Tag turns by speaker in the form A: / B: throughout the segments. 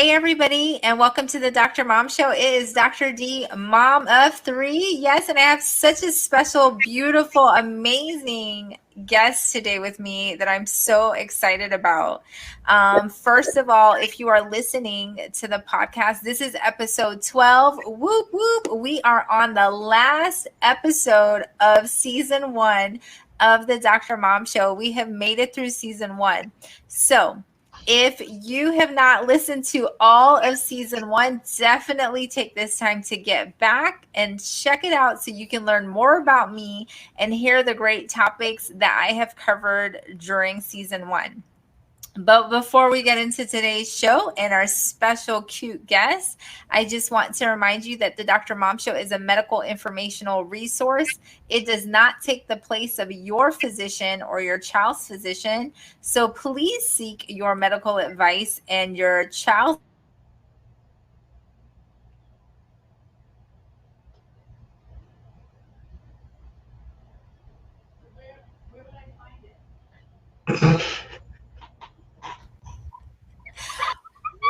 A: Hey, everybody, and welcome to the Dr. Mom Show. It is Dr. D, mom of three. Yes, and I have such a special, beautiful, amazing guest today with me that I'm so excited about. First of all, if you are listening to the podcast, this is episode 12. Whoop, whoop. We are on the last episode of season 1 of the Dr. Mom Show. We have made it through season 1. So, if you have not listened to all of season 1, definitely take this time to get back and check it out so you can learn more about me and hear the great topics that I have covered during season 1. But before we get into today's show and our special cute guest, I just want to remind you that the Dr. Mom Show is a medical informational resource. It does not take the place of your physician or your child's physician. So please seek your medical advice and your child's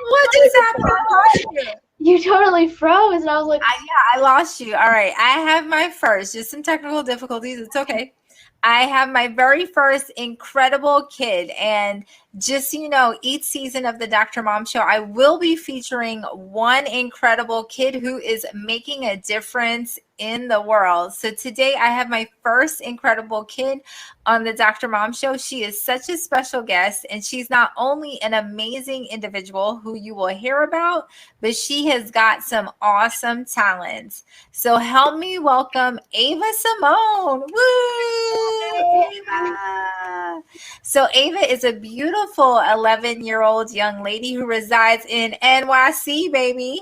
A: What just happened? I lost you.
B: You totally froze, and I was like,
A: I lost you. All right. I have my first, just some technical difficulties. It's okay. I have my very first incredible kid. And just so you know, each season of the Dr. Mom Show, I will be featuring one incredible kid who is making a difference in the world. So today I have my first incredible kid on the Dr. Mom Show. She is such a special guest, and she's not only an amazing individual who you will hear about, but she has got some awesome talents. So help me welcome Ava Simone. Woo! Ava. So Ava is a beautiful 11-year-old young lady who resides in NYC, baby.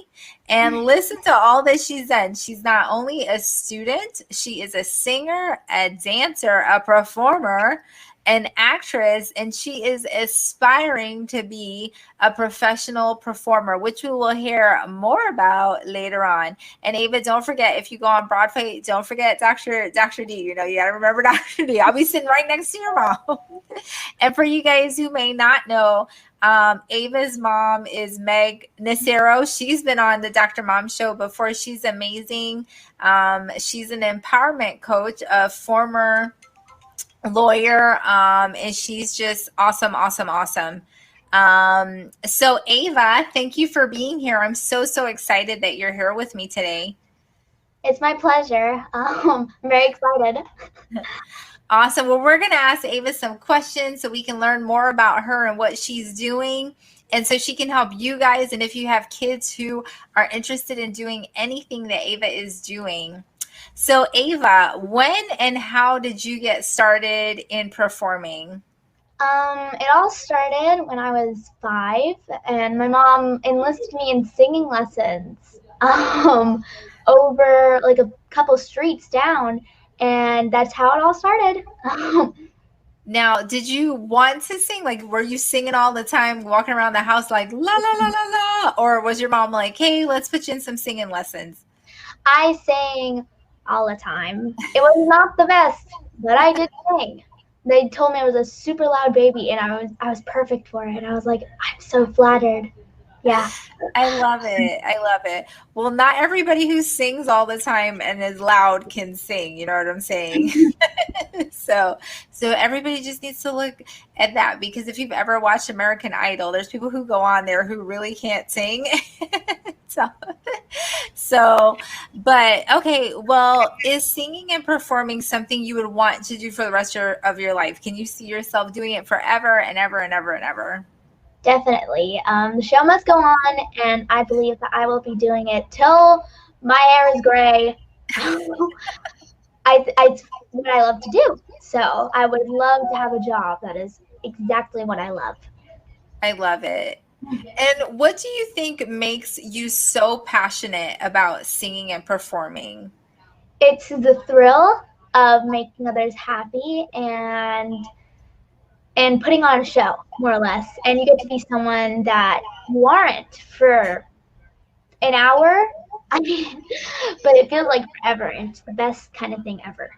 A: And listen to all that she's done. She's not only a student, she is a singer, a dancer, a performer, an actress, and she is aspiring to be a professional performer, which we will hear more about later on. And Ava, don't forget, if you go on Broadway, don't forget Dr. D. You know, you got to remember Dr. D. I'll be sitting right next to your mom. And for you guys who may not know, Ava's mom is Meg Nacero. She's been on the Dr. Mom Show before. She's amazing. She's an empowerment coach, a former lawyer, and she's just awesome. So Ava, thank you for being here. I'm so excited that you're here with me today.
B: it's my pleasure. I'm very excited.
A: Awesome. Well, we're going to ask Ava some questions so we can learn more about her and what she's doing, and so she can help you guys. And if you have kids who are interested in doing anything that Ava is doing. So Ava, when and how did you get started in performing?
B: It all started when I was 5, and my mom enlisted me in singing lessons over like a couple streets down, and that's how it all started.
A: Now, did you want to sing? Like, were you singing all the time, walking around the house like la la la la la? Or was your mom like, hey, let's put you in some singing lessons?
B: I sang all the time. It was not the best, but I did sing. They told me I was a super loud baby, and I was perfect for it. And I was like, I'm so flattered. Yeah.
A: I love it. Well, not everybody who sings all the time and is loud can sing. You know what I'm saying? So everybody just needs to look at that, because if you've ever watched American Idol, there's people who go on there who really can't sing. But okay, well, is singing and performing something you would want to do for the rest of your life? Can you see yourself doing it forever and ever and ever and ever?
B: Definitely. The show must go on, and I believe that I will be doing it till my hair is gray. It's what I love to do. So I would love to have a job that is exactly what I love.
A: I love it. And what do you think makes you so passionate about singing and performing?
B: It's the thrill of making others happy and putting on a show, more or less. And you get to be someone that you aren't for an hour. I mean, but it feels like forever. And it's the best kind of thing ever.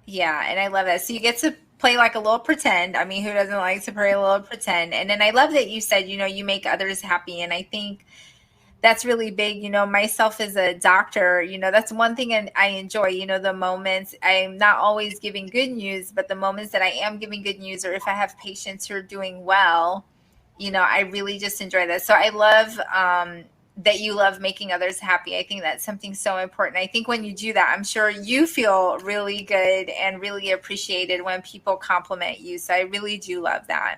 A: Yeah, and I love that. So you get to play like a little pretend. I mean, who doesn't like to play a little pretend? And then I love that you said, you make others happy. And I think that's really big. Myself as a doctor, that's one thing and I enjoy, the moments I'm not always giving good news, but the moments that I am giving good news, or if I have patients who are doing well, I really just enjoy that. So I love that you love making others happy. I think that's something so important. I think when you do that, I'm sure you feel really good and really appreciated when people compliment you. So I really do love that.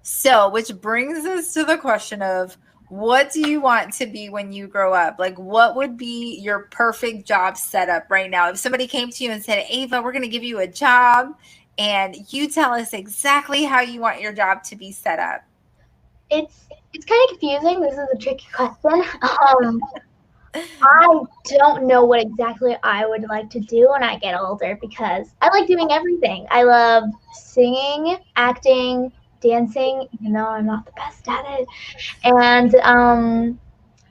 A: So, which brings us to the question of, what do you want to be when you grow up? Like, what would be your perfect job setup right now? If somebody came to you and said, Ava, we're going to give you a job, and you tell us exactly how you want your job to be set up.
B: It's kind of confusing. This is a tricky question. I don't know what exactly I would like to do when I get older, because I like doing everything. I love singing, acting, dancing, even though I'm not the best at it,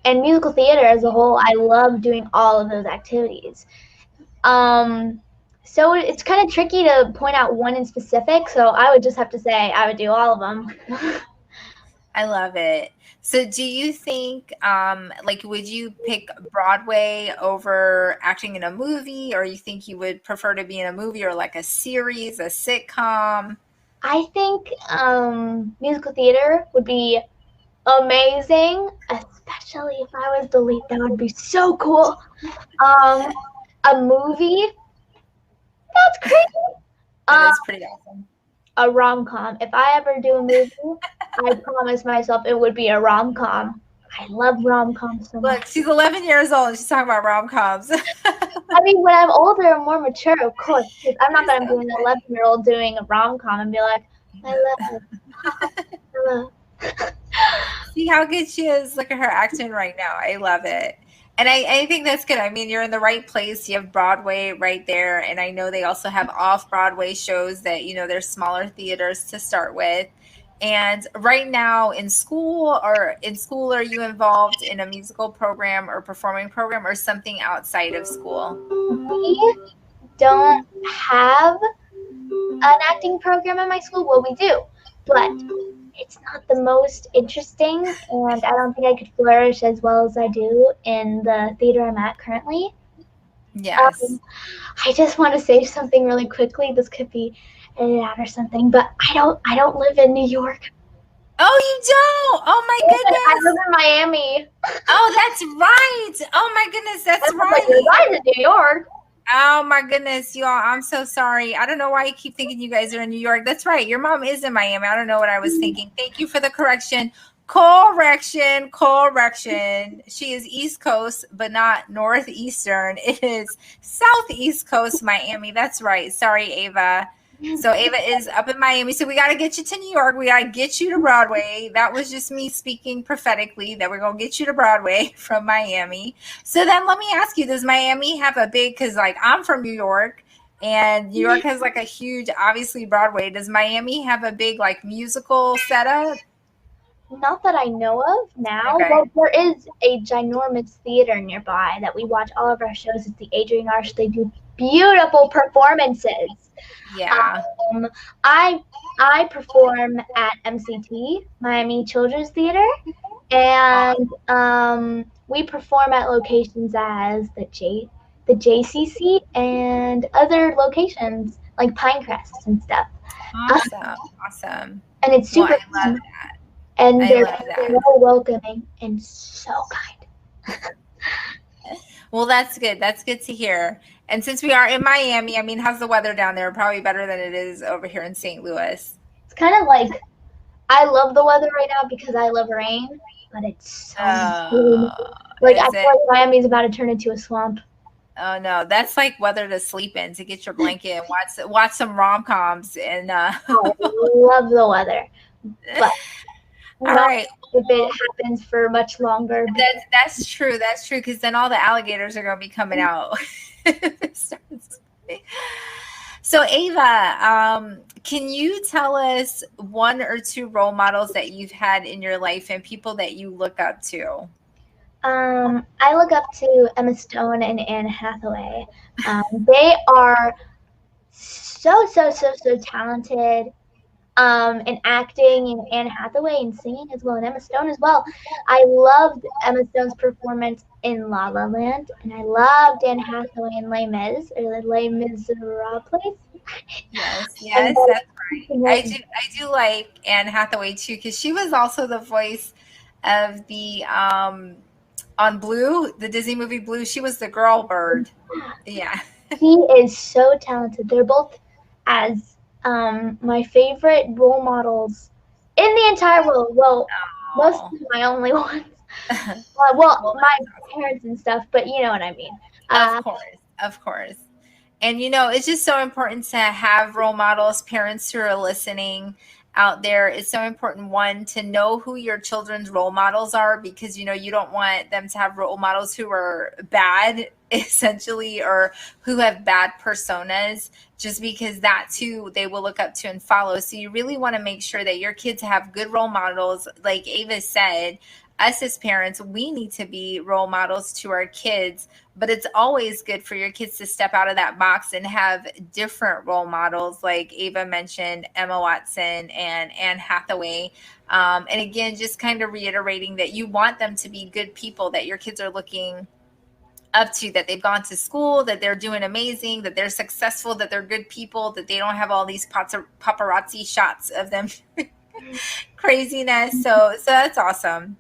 B: and musical theater as a whole. I love doing all of those activities. So it's kind of tricky to point out one in specific. So I would just have to say I would do all of them.
A: I love it. So do you think, like, would you pick Broadway over acting in a movie, or you think you would prefer to be in a movie or like a series, a sitcom?
B: I think musical theater would be amazing, especially if I was the lead. That would be so cool. Um, a movie, that's crazy.
A: That
B: Um,
A: is pretty awesome.
B: a rom-com. If I ever do a movie, I promise myself it would be a rom-com. I love rom-coms so much.
A: Look, she's 11 years old and she's talking about rom-coms.
B: I mean, when I'm older and more mature, of course. 'Cause I'm not
A: You're
B: gonna
A: so
B: be an 11-year-old doing a rom-com and be like, I love, I love.
A: See how good she is. Look at her acting right now. I love it. And I think that's good. I mean, you're in the right place. You have Broadway right there. And I know they also have off Broadway shows that, they're smaller theaters to start with. And right now in school, are you involved in a musical program or performing program or something outside of school?
B: We don't have an acting program in my school. Well, we do, but it's not the most interesting, and I don't think I could flourish as well as I do in the theater I'm at currently.
A: Yes.
B: I just want to say something really quickly. This could be edited out or something, but I don't live in New York.
A: Oh, you don't? Oh my
B: I live
A: goodness.
B: in Miami.
A: Oh, that's right. Oh my goodness, that's
B: Like, you're
A: right.
B: guys in New York.
A: Oh my goodness, y'all. I'm so sorry. I don't know why you keep thinking you guys are in New York. That's right. Your mom is in Miami. I don't know what I was thinking. Thank you for the correction. Correction, correction. She is East Coast, but not Northeastern. It is Southeast Coast, Miami. That's right. Sorry, Ava. So Ava is up in Miami. So we got to get you to New York. We got to get you to Broadway. That was just me speaking prophetically that we're going to get you to Broadway from Miami. So then let me ask you, does Miami have a big, because like I'm from New York and New York has like a huge, obviously Broadway. Does Miami have a big like musical setup?
B: Not that I know of now.
A: Okay.
B: Well, there is a ginormous theater nearby that we watch all of our shows. It's the Adrian Arch. They do beautiful performances.
A: Yeah.
B: Um, I I perform at MCT, Miami Children's Theater, and we perform at locations as the JCC and other locations like Pinecrest and stuff.
A: Awesome. Awesome.
B: And it's
A: Well,
B: super
A: I love
B: fun, and
A: I
B: they're
A: love that.
B: so welcoming and so kind.
A: Well, that's good. That's good to hear. And since we are in Miami, I mean, how's the weather down there? Probably better than it is over here in St. Louis.
B: It's kind of like I love the weather right now because I love rain, but it's so
A: Oh,
B: humid. Like I
A: is
B: feel
A: it?
B: like Miami's about to turn into a swamp.
A: Oh no, that's like weather to sleep in, to get your blanket and watch some rom-coms and
B: I love the weather, but
A: all
B: not
A: right.
B: if it
A: Well,
B: happens for much longer.
A: that's true. That's true, because then all the alligators are going to be coming out. It starts- So Ava, can you tell us one or two role models that you've had in your life and people that you look up to?
B: I look up to Emma Stone and Anne Hathaway. They are so talented in acting, and Anne Hathaway in singing as well, and Emma Stone as well. I loved Emma Stone's performance in La La Land, and I loved Anne Hathaway in Les Mis or Les Miserables.
A: Yes,
B: And
A: yes, that's right.
B: was
A: I do like Anne Hathaway too because she was also the voice of the on Blue, the Disney movie Blue. She was the girl bird. Yeah.
B: she is so talented. They're both as my favorite role models in the entire world. Well, most
A: Oh.
B: of my only ones.
A: Well,
B: My parents and stuff, but you know what I mean.
A: of
B: Uh,
A: course, of course. And it's just so important to have role models, parents who are listening out there. It's so important, one, to know who your children's role models are because you don't want them to have role models who are bad, essentially, or who have bad personas, just because that's who they will look up to and follow. So you really want to make sure that your kids have good role models. Like Ava said, us as parents, we need to be role models to our kids, but it's always good for your kids to step out of that box and have different role models, like Ava mentioned, Emma Watson and Anne Hathaway. And again, just kind of reiterating that you want them to be good people that your kids are looking up to, that they've gone to school, that they're doing amazing, that they're successful, that they're good people, that they don't have all these paparazzi shots of them craziness. So that's awesome.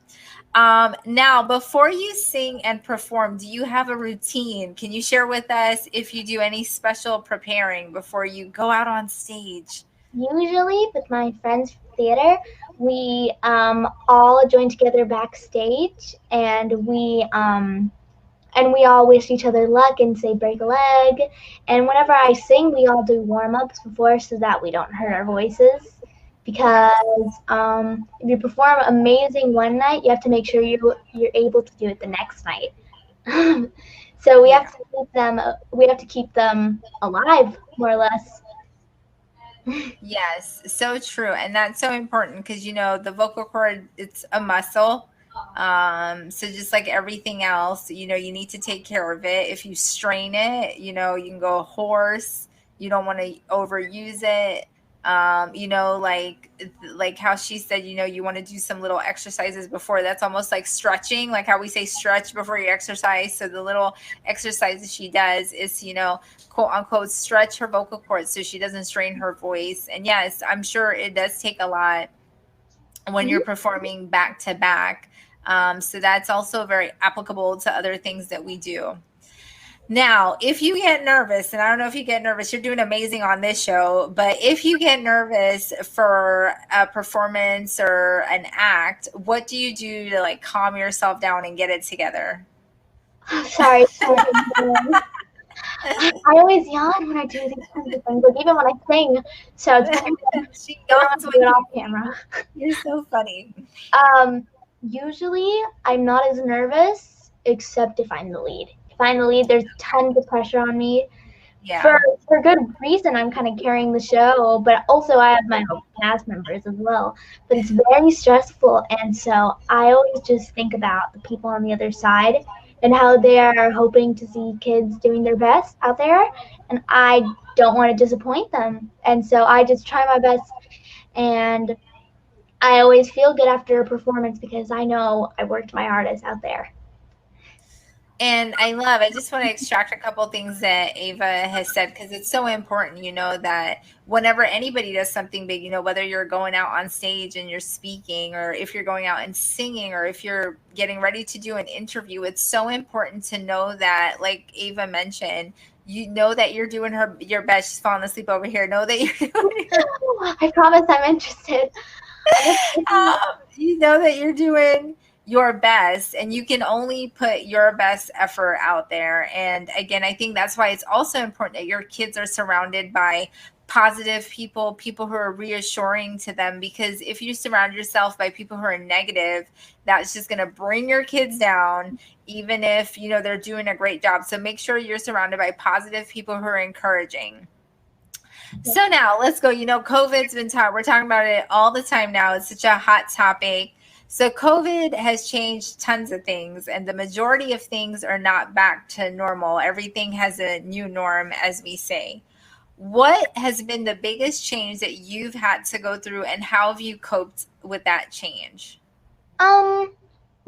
A: Now, before you sing and perform, do you have a routine? Can you share with us if you do any special preparing before you go out on stage?
B: Usually, with my friends from theater, we all join together backstage, and we all wish each other luck and say break a leg. And whenever I sing, we all do warm ups before so that we don't hurt our voices.
A: Yes.
B: Because if you perform amazing one night, you have to make sure you're able to do it the next night. So we have
A: Yeah.
B: to keep them alive, more or less.
A: Yes, so true. And that's so important because the vocal cord, it's a muscle. So just like everything else, you need to take care of it. If you strain it, you can go hoarse. You don't want to overuse it. Like how she said, you want to do some little exercises before. That's almost like stretching, like how we say stretch before you exercise. So the little exercises she does is, quote unquote, stretch her vocal cords so she doesn't strain her voice. And yes, I'm sure it does take a lot when you're
B: Mhm.
A: performing back to back. So that's also very applicable to other things that we do. Now, if you get nervous, and I don't know if you get nervous, you're doing amazing on this show, but if you get nervous for a performance or an act, what do you do to like calm yourself down and get it together?
B: Sorry. I always yawn when I do these kinds of things, like even when I sing. So it's better
A: She
B: that I'm
A: yawns
B: gonna do
A: when
B: it
A: you
B: off camera.
A: you're so funny.
B: Um, Usually I'm not as nervous, except if I'm the lead. If I'm the lead, there's tons of pressure on me. For
A: Yeah.
B: for good reason, I'm kind of carrying the show, but also I have my own cast members as well. But it's very stressful, and so I always just think about the people on the other side and how they are hoping to see kids doing their best out there, and I don't want to disappoint them. And so I just try my best, and I always feel good after a performance because I know I worked my hardest out there.
A: And I just want to extract a couple things that Ava has said because it's so important, that whenever anybody does something big, whether you're going out on stage and you're speaking, or if you're going out and singing, or if you're getting ready to do an interview, it's so important to know that, like Ava mentioned, you know that you're doing your best. She's falling asleep over here. Know that you're doing your
B: I promise I'm interested. I'm just
A: you know that you're doing your best and you can only put your best effort out there. And again, I think that's why it's also important that your kids are surrounded by positive people, people who are reassuring to them, because if you surround yourself by people who are negative, that's just going to bring your kids down, even if they're doing a great job. So make sure you're surrounded by positive people who are encouraging. So now let's go. COVID's been we're talking about it all the time now. It's such a hot topic. So COVID has changed tons of things, and the majority of things are not back to normal. Everything has a new norm, as we say. What has been the biggest change that you've had to go through, and how have you coped with that change?
B: Um,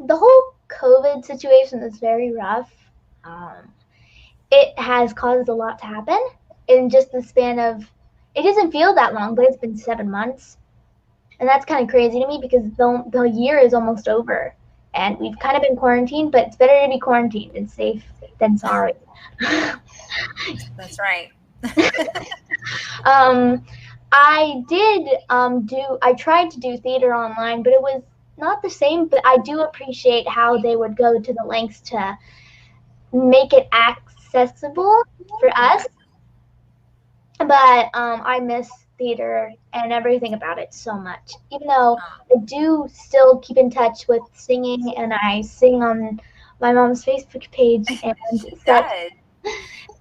B: the whole COVID situation is very rough. Um, it has caused a lot to happen in just the span of, it doesn't feel that long, but it's been 7 months. And that's kind of crazy to me because the year is almost over. And we've kind of been quarantined, but it's better to be quarantined and safe than sorry.
A: That's right.
B: um, I did I tried to do theater online, but it was not the same. But I do appreciate how they would go to the lengths to make it accessible for
A: Yeah.
B: us. But I miss theater and everything about it so much. Even though I do still keep in touch with singing, and I sing on my mom's Facebook page and
A: She
B: such.
A: does.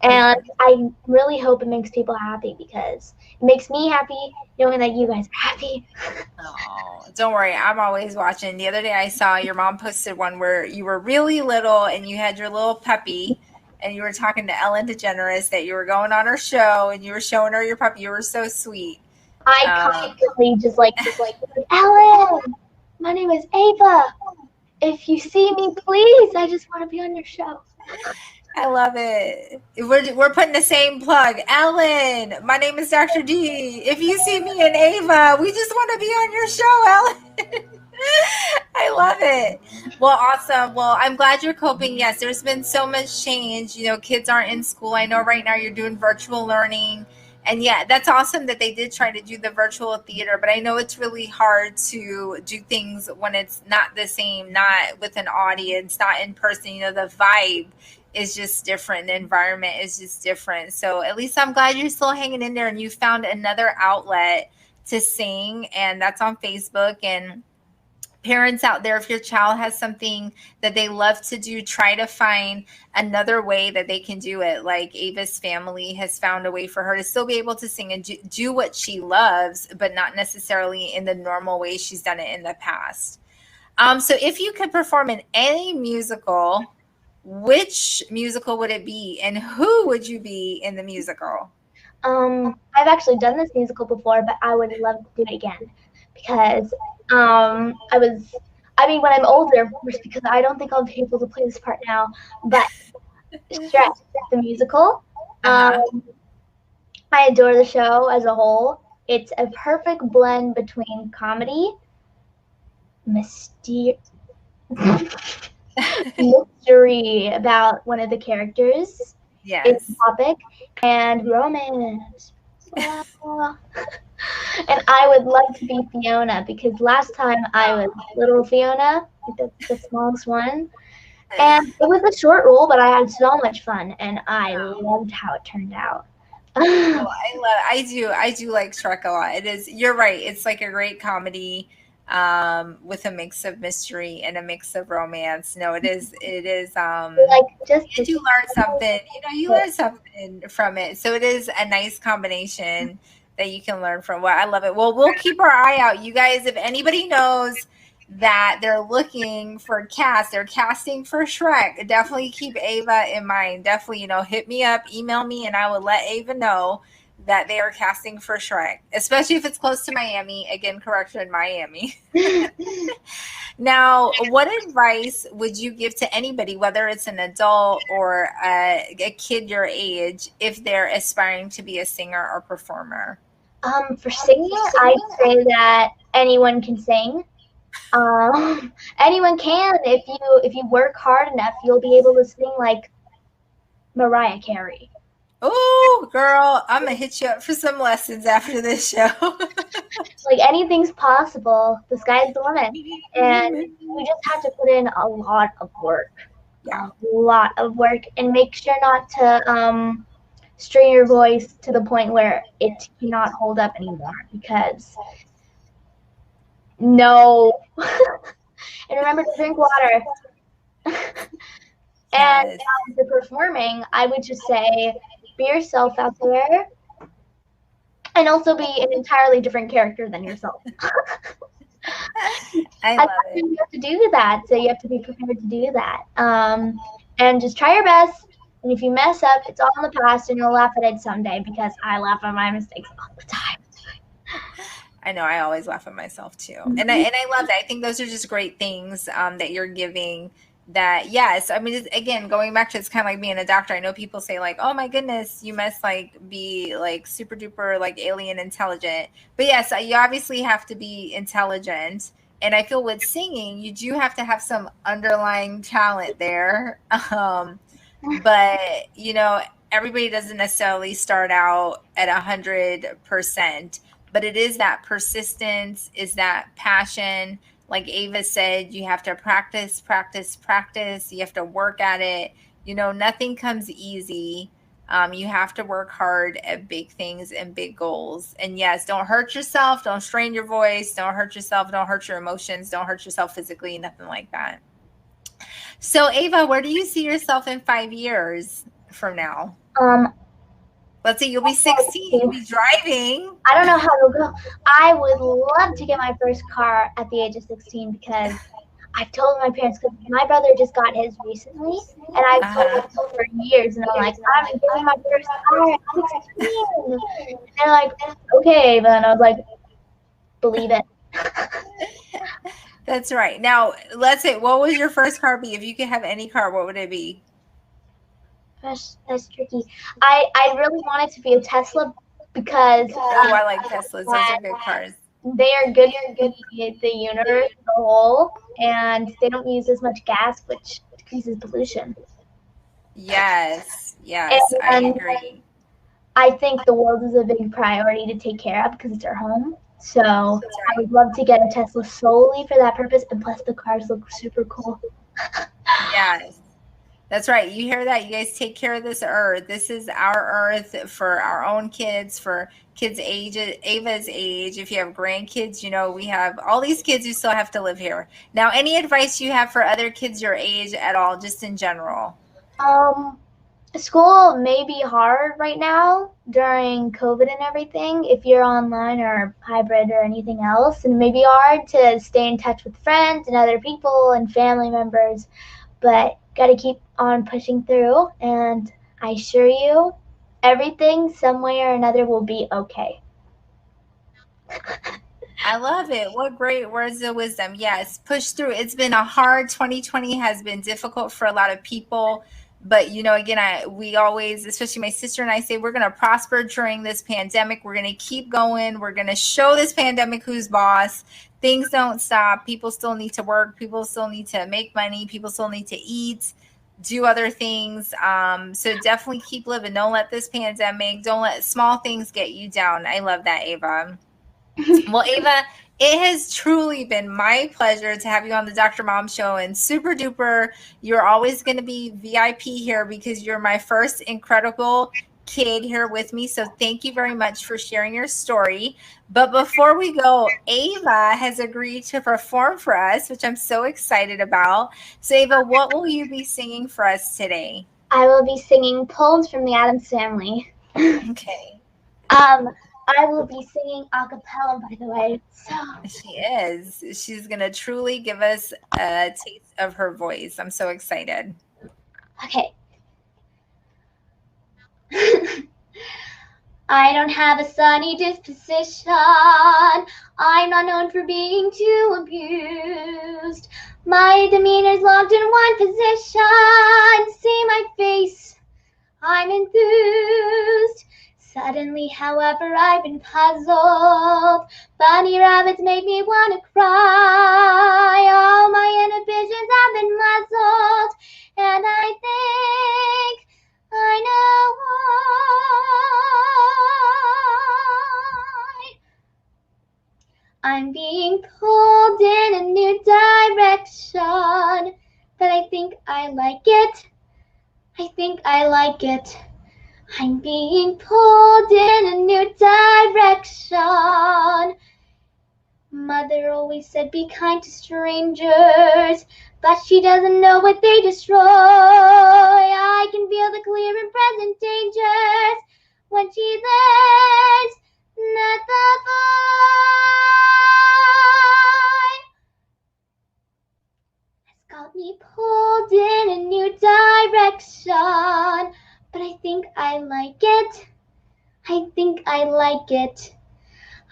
B: And I really hope it makes people happy because it makes me happy knowing that you guys are happy.
A: Oh, don't worry. I'm always watching. The other day I saw your mom posted one where you were really little and you had your little puppy and you were talking to Ellen DeGeneres that you were going on her show and you were showing her your puppy. You were so sweet.
B: I
A: Um,
B: constantly just like, Ellen, my name is Ava. If you see me, please, I just want to be on your show.
A: I love it. We're putting the same plug. Ellen, my name is Dr. D. If you see me and Ava, we just want to be on your show, Ellen. I love it. Well, awesome. Well, I'm glad you're coping. Yes, there's been so much change. You know, kids aren't in school. I know right now you're doing virtual learning. And yeah, that's awesome that they did try to do the virtual theater, but I know it's really hard to do things when it's not the same, not with an audience, not in person. You know, the vibe is just different. The environment is just different. So at least I'm glad you're still hanging in there and you found another outlet to sing, and that's on Facebook. And parents out there, if your child has something that they love to do, try to find another way that they can do it. Like Ava's family has found a way for her to still be able to sing and do what she loves, but not necessarily in the normal way she's done it in the past. So if you could perform in any musical, which musical would it be, and who would you be in the musical?
B: I've actually done this musical before, but I would love to do it again because I mean, when I'm older, of course, because I don't think I'll be able to play this part now, but Shrek, the musical.
A: Uh huh.
B: Um, I adore the show as a whole. It's a perfect blend between comedy, mystery, mystery about one of the characters in the
A: Yes.
B: topic, and romance. Blah. And I would love to be Fiona because last time I was little Fiona, the smallest one. And it was a short role, but I had so much fun and I loved how it turned out.
A: Oh, I do like Shrek a lot. It is, you're right. It's like a great comedy with a mix of mystery and a mix of romance. No, it is
B: Like just
A: you
B: the
A: do learn something, you know, you learn something from it. So it is a nice combination that you can learn from. Well, I love it. Well, we'll keep our eye out. You guys, if anybody knows that they're looking for cast, they're casting for Shrek, definitely keep Ava in mind. Definitely, you know, hit me up, email me, and I will let Ava know that they are casting for Shrek, especially if it's close to Miami. Again, correction, Miami. Now, what advice would you give to anybody, whether it's an adult or a kid your age, if they're aspiring to be a singer or performer?
B: for singing, I'd say that anyone can sing. Anyone can if you work hard enough, you'll be able to sing like Mariah Carey.
A: Oh, girl, I'm gonna hit you up for some lessons after this show.
B: Like anything's possible. The sky's the limit, and you just have to put in a lot of work,
A: Yeah,
B: and make sure not to strain your voice to the point where it cannot hold up anymore. Because no, and remember to drink water. And
A: yes.
B: for performing, I would just say be yourself out there, and also be an entirely different character than yourself.
A: I
B: I
A: love
B: thought
A: it.
B: you have to do that, so you have to be prepared to do that. And just try your best. And if you mess up, it's all in the past and you'll laugh at it someday, because I laugh at my mistakes all the time.
A: I know I always laugh at myself too. And
B: Mhm.
A: I love that. I think those are just great things that you're giving that, yes, I mean, again, going back to, it's kind of like being a doctor. I know people say like, oh my goodness, you must like be like super duper like alien intelligent. But yes, you obviously have to be intelligent. And I feel with singing, you do have to have some underlying talent there. But everybody doesn't necessarily start out at 100%, but it is that persistence, is that passion. Like Ava said, you have to practice, practice, practice. You have to work at it. Nothing comes easy. You have to work hard at big things and big goals. And yes, don't hurt yourself. Don't strain your voice. Don't hurt yourself. Don't hurt your emotions. Don't hurt yourself physically. Nothing like that. So, Ava, where do you see yourself in 5 years from now?
B: Um,
A: Let's say you'll be 16, you'll be driving.
B: I don't know how it'll go. I would love to get my first car at the age of 16, because I've told my parents, because my brother just got his recently, and I've told
A: Uh-huh.
B: them for years, and I'm like, I'm getting my first car at 16. And they're like, okay, but then I was like, believe it.
A: That's right. Now, let's say, what would your first car be? If you could have any car, what would it be?
B: That's tricky. I really want it to be a Tesla, because
A: Oh, I like Teslas. Those are good cars.
B: they are good for the universe as a whole, and they don't use as much gas, which decreases pollution.
A: Yes, yes, I
B: And
A: agree.
B: I think the world is a big priority to take care of, because it's our home. So
A: That's
B: I
A: right.
B: would love to get a Tesla solely for that purpose, and plus the cars look super cool.
A: Yes. That's right. You hear that? You guys take care of this earth. This is our earth for our own kids, for kids' age, Ava's age. If you have grandkids, we have all these kids who still have to live here. Now, any advice you have for other kids your age at all, just in general?
B: Um, School may be hard right now during COVID and everything, if you're online or hybrid or anything else, and it may be hard to stay in touch with friends and other people and family members, but gotta keep on pushing through, and I assure you, everything some way or another will be okay.
A: I love it. What great words of wisdom. Yes, push through. It's been a hard 2020 has been difficult for a lot of people, but again, we always, especially my sister and I say we're going to prosper during this pandemic. We're going to keep going. We're going to show this pandemic who's boss. Things don't stop. People still need to work. People still need to make money. People still need to eat, do other things. So definitely keep living. Don't let this pandemic, don't let small things get you down. I love that, Ava. Well, Ava, it has truly been my pleasure to have you on the Dr. Mom Show, and super duper. You're always going to be VIP here because you're my first incredible kid here with me. So thank you very much for sharing your story. But before we go, Ava has agreed to perform for us, which I'm so excited about. So, Ava, what will you be singing for us today?
B: I will be singing poems from the Addams Family.
A: Okay.
B: I will be singing a cappella, by the way. So,
A: She is. She's going to truly give us a taste of her voice. I'm so excited.
B: okay. I don't have a sunny disposition. I'm not known for being too abused. My demeanor's locked in one position. See my face, I'm enthused. Suddenly, however, I've been puzzled. Bunny rabbits make me want to cry. All my inhibitions have been muzzled. And I think I know why. I'm being pulled in a new direction. But I think I like it. I think I like it. I'm being pulled in a new direction. Mother always said be kind to strangers, but she doesn't know what they destroy. I can feel the clear and present dangers when she lays not the boy has got me pulled in a new direction. But I think I like it. I think I like it.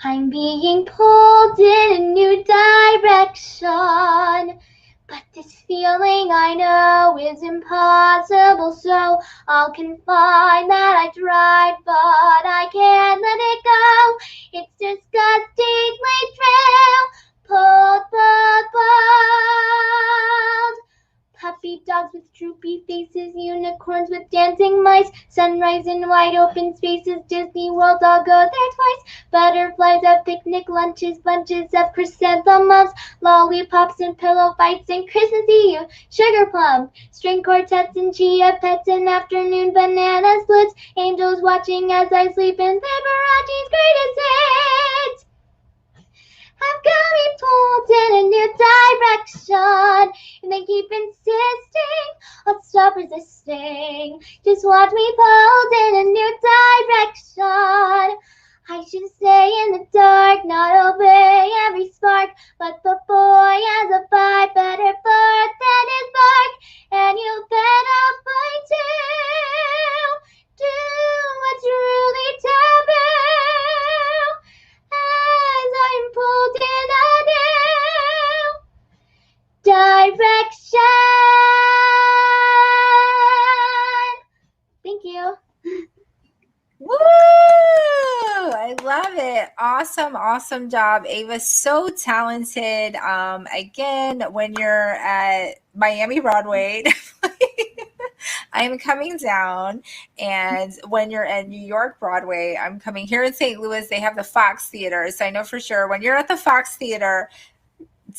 B: I'm being pulled in a new direction. But this feeling I know is impossible, so I'll confide that I tried, but I can't let it go. It's disgustingly true. Pulled. Puppy dogs with droopy faces, unicorns with dancing mice, sunrise in wide open spaces, Disney World, I'll go there twice. Butterflies at picnic lunches, bunches of chrysanthemums, lollipops and pillow fights and Christmas Eve, sugar plums, string quartets and chia pets and afternoon banana splits, angels watching as I sleep in Liberace's greatest hits. I've got me pulled in a new direction, and they keep insisting I'll stop resisting. Just watch me pulled in a new direction. I should stay in the dark, not obey every spark, but the boy has a fight better birth than his bark, and you bet I'll fight to do what's really taboo. As I'm pulled in a new direction. Thank you.
A: Woo! I love it. Awesome job, Ava. So talented. Again, when you're at Miami Broadway, I'm coming down, and when you're at New York Broadway, I'm coming here in St. Louis. They have the Fox Theater, so I know for sure when you're at the Fox Theater,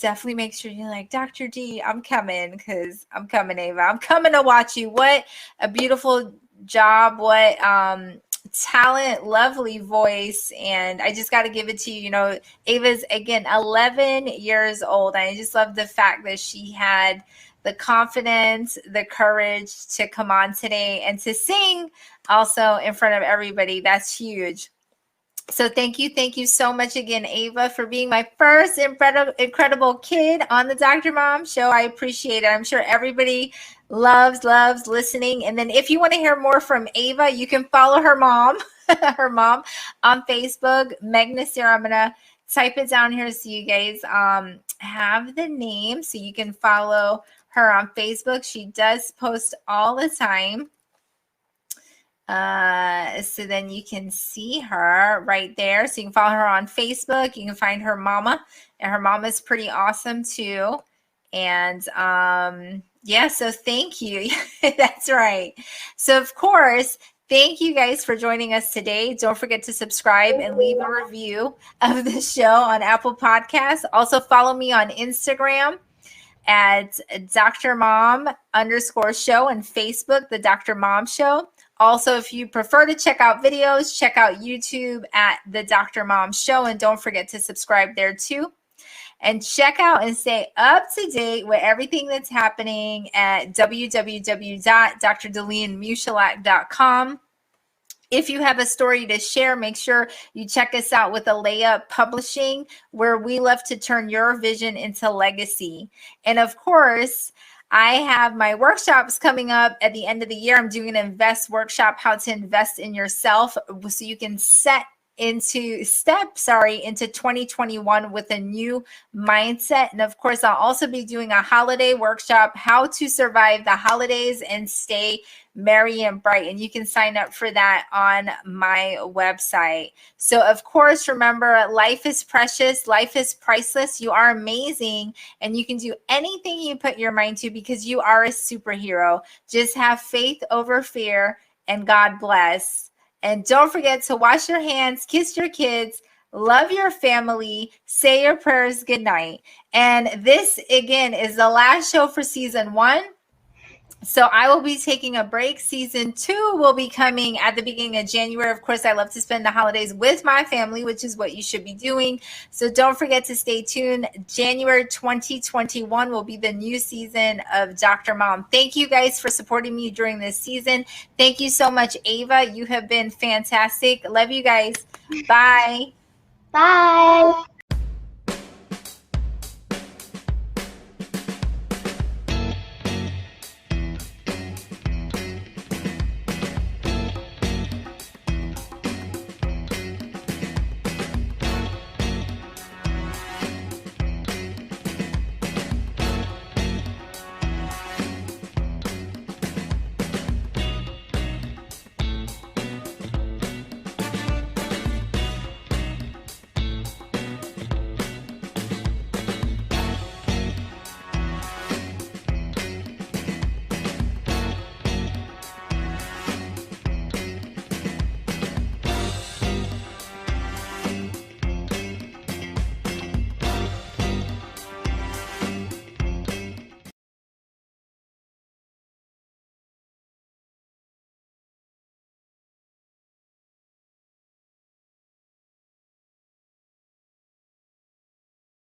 A: definitely make sure you're like, Dr. D, I'm coming, because I'm coming, Ava. I'm coming to watch you. What a beautiful job. What talent, lovely voice. And I just got to give it to you. You know, Ava's, again, 11 years old. And I just love the fact that she had the confidence, the courage to come on today and to sing also in front of everybody. That's huge. So thank you so much again, Ava, for being my first incredible kid on the Dr. Mom Show. I appreciate it. I'm sure everybody loves listening. And then if you want to hear more from Ava, you can follow her mom, her mom on Facebook, Meg Nasir. I'm gonna type it down here so you guys have the name so you can follow her on Facebook. She does post all the time. So then you can see her right there. So you can follow her on Facebook. You can find her mama, and her mama's pretty awesome too. And yeah, so thank you. That's right. So of course, thank you guys for joining us today. Don't forget to subscribe and leave a review of the show on Apple Podcasts. Also follow me on Instagram at Dr. Mom _show, and Facebook, the Dr. Mom Show. Also, if you prefer to check out videos, check out YouTube at the Dr. Mom Show, and don't forget to subscribe there too. And check out and stay up to date with everything that's happening at www.drdelinemushalak.com. If you have a story to share, make sure you check us out with Alea Publishing, where we love to turn your vision into legacy. And of course, I have my workshops coming up at the end of the year. I'm doing an invest workshop, how to invest in yourself, so you can step into 2021 with a new mindset. And of course, I'll also be doing a holiday workshop, how to survive the holidays and stay merry and bright. And you can sign up for that on my website. So of course, remember, life is precious. Life is priceless. You are amazing, and you can do anything you put your mind to because you are a superhero. Just have faith over fear, and God bless. And don't forget to wash your hands, kiss your kids, love your family, say your prayers good night. And this, again, is the last show for season 1. So I will be taking a break. Season 2 will be coming at the beginning of January. Of course, I love to spend the holidays with my family, which is what you should be doing. So don't forget to stay tuned. January 2021 will be the new season of Dr. Mom. Thank you guys for supporting me during this season. Thank you so much, Ava. You have been fantastic. Love you guys. Bye.
B: Bye.